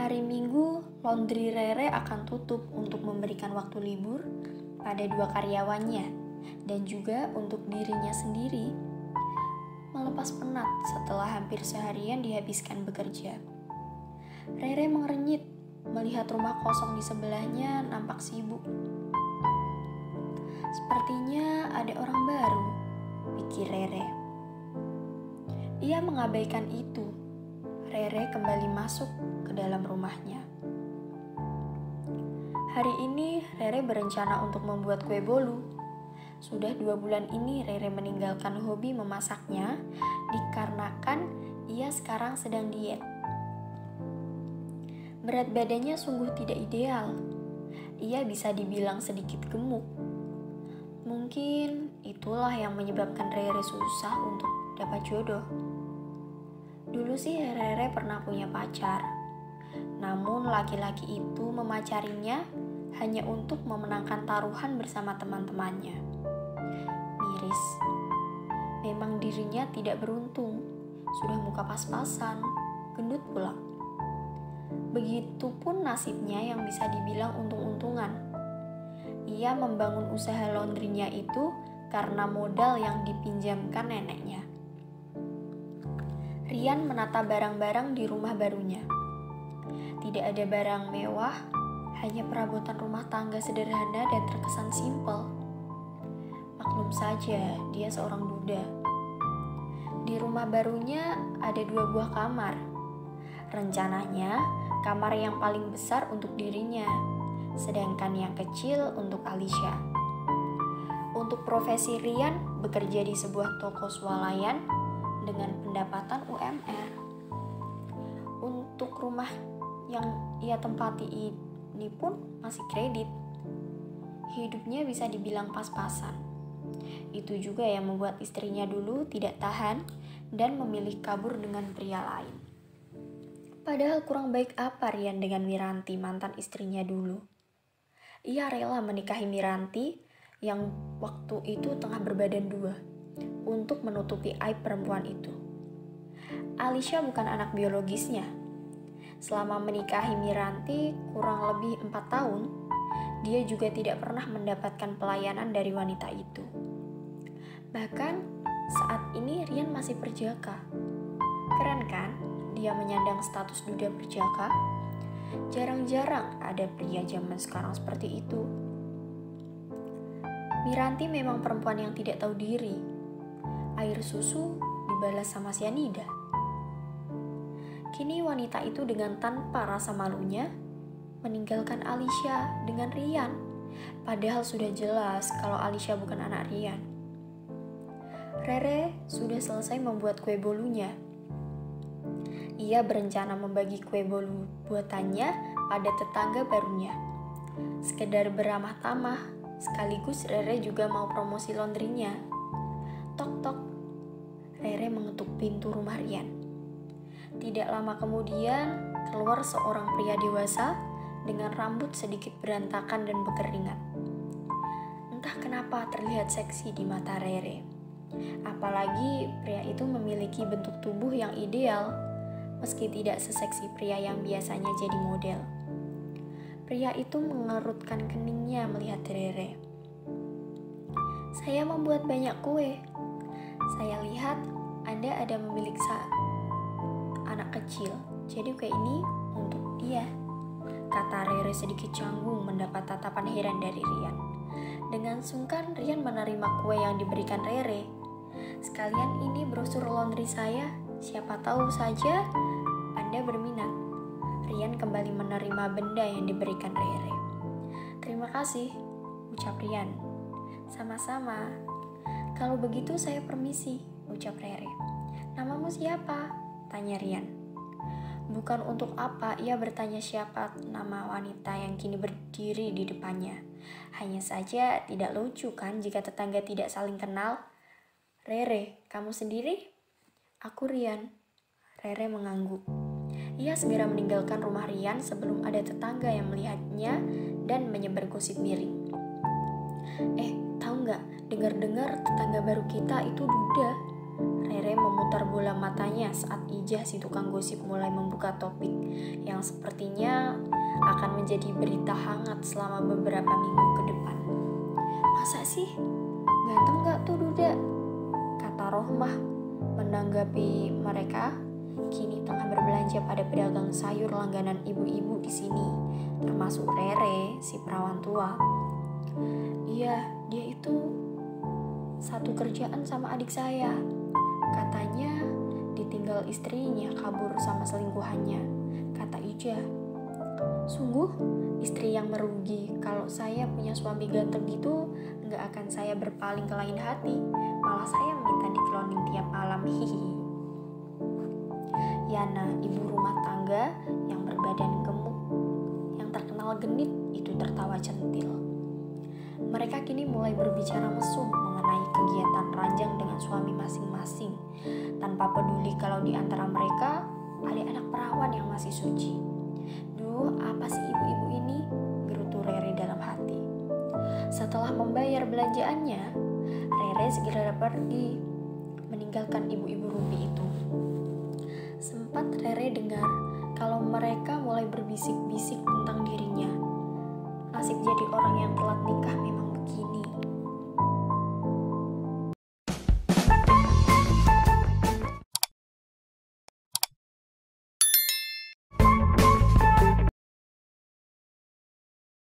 Hari Minggu, laundry Rere akan tutup untuk memberikan waktu libur pada 2 karyawannya dan juga untuk dirinya sendiri. Melepas penat setelah hampir seharian dihabiskan bekerja. Rere mengernyit melihat rumah kosong di sebelahnya nampak sibuk. Sepertinya ada orang baru, pikir Rere. Ia mengabaikan itu. Rere kembali masuk ke dalam rumahnya. Hari ini Rere berencana untuk membuat kue bolu. Sudah 2 bulan ini Rere meninggalkan hobi memasaknya dikarenakan ia sekarang sedang diet. Berat badannya sungguh tidak ideal. Ia bisa dibilang sedikit gemuk. Mungkin itulah yang menyebabkan Rere susah untuk dapat jodoh. Dulu sih Rere pernah punya pacar. Namun laki-laki itu memacarinya hanya untuk memenangkan taruhan bersama teman-temannya. Miris. Memang dirinya tidak beruntung. Sudah muka pas-pasan, gendut pula. Begitupun nasibnya yang bisa dibilang untung-untungan. Ia membangun usaha laundrynya itu karena modal yang dipinjamkan neneknya. Rian menata barang-barang di rumah barunya. Tidak ada barang mewah, hanya perabotan rumah tangga sederhana dan terkesan simpel. Maklum saja, dia seorang duda. Di rumah barunya ada 2 buah kamar. Rencananya, kamar yang paling besar untuk dirinya, sedangkan yang kecil untuk Alisha. Untuk profesi Rian bekerja di sebuah toko swalayan dengan pendapatan UMR. Untuk rumah yang ia tempati ini pun masih kredit. Hidupnya bisa dibilang pas-pasan. Itu juga yang membuat istrinya dulu tidak tahan dan memilih kabur dengan pria lain. Padahal kurang baik apa Rian dengan Miranti, mantan istrinya dulu. Ia rela menikahi Miranti yang waktu itu tengah berbadan 2 untuk menutupi aib perempuan itu. Alisha bukan anak biologisnya. Selama menikahi Miranti kurang lebih 4 tahun, dia juga tidak pernah mendapatkan pelayanan dari wanita itu. Bahkan saat ini Rian masih perjaka. Keren kan? Dia menyandang status duda perjaka. Jarang-jarang ada pria zaman sekarang seperti itu. Miranti memang perempuan yang tidak tahu diri. Air susu dibalas sama sianida. Kini wanita itu dengan tanpa rasa malunya meninggalkan Alisha dengan Rian. Padahal sudah jelas kalau Alisha bukan anak Rian. Rere sudah selesai membuat kue bolunya. Ia berencana membagi kue bolu buatannya pada tetangga barunya. Sekedar beramah tamah, sekaligus Rere juga mau promosi laundrynya. Tok-tok. Rere mengetuk pintu rumah Rian. Tidak lama kemudian, keluar seorang pria dewasa dengan rambut sedikit berantakan dan berkeringat. Entah kenapa terlihat seksi di mata Rere. Apalagi pria itu memiliki bentuk tubuh yang ideal, meski tidak seseksi pria yang biasanya jadi model. Pria itu mengerutkan keningnya melihat Rere. Saya membuat banyak kue. Saya lihat Anda ada memiliki anak kecil, jadi kue ini untuk dia, kata Rere sedikit canggung mendapat tatapan heran dari Rian. Dengan sungkan Rian menerima kue yang diberikan Rere. Sekalian ini brosur laundry saya, siapa tahu saja Anda berminat. Rian kembali menerima benda yang diberikan Rere. Terima kasih, ucap Rian. Sama-sama. Kalau begitu saya permisi, ucap Rere. Namamu siapa? Tanya Rian. Bukan untuk apa ia bertanya siapa nama wanita yang kini berdiri di depannya. Hanya saja tidak lucu kan jika tetangga tidak saling kenal. Rere, kamu sendiri? Aku Rian. Rere mengangguk. Ia segera meninggalkan rumah Rian sebelum ada tetangga yang melihatnya dan menyebar gosip miring. Tahu nggak? Dengar-dengar tetangga baru kita itu duda. Rere memutar bola matanya saat Ijah si tukang gosip mulai membuka topik yang sepertinya akan menjadi berita hangat selama beberapa minggu ke depan. Masa sih? Ganteng gak tuh Duda? Kata Rohmah menanggapi mereka kini tengah berbelanja pada pedagang sayur langganan ibu-ibu di sini, termasuk Rere, si perawan tua. Iya, dia itu satu kerjaan sama adik saya. Katanya ditinggal istrinya kabur sama selingkuhannya, kata Ija. Sungguh istri yang merugi. Kalau saya punya suami ganteng gitu, nggak akan saya berpaling ke lain hati. Malah saya minta dikloning tiap malam. Hihi. Yana, ibu rumah tangga yang berbadan gemuk, yang terkenal genit, itu tertawa centil. Mereka kini mulai berbicara mesum mengenai kegiatan ranjang dengan suami masing-masing, tanpa peduli kalau di antara mereka ada anak perawan yang masih suci. Duh, apa sih ibu-ibu ini? Gerutu Rere dalam hati. Setelah membayar belanjaannya, Rere segera pergi, meninggalkan ibu-ibu rumpi itu. Sempat Rere dengar kalau mereka mulai berbisik-bisik tentang dirinya. Nasib jadi orang yang telat nikah memang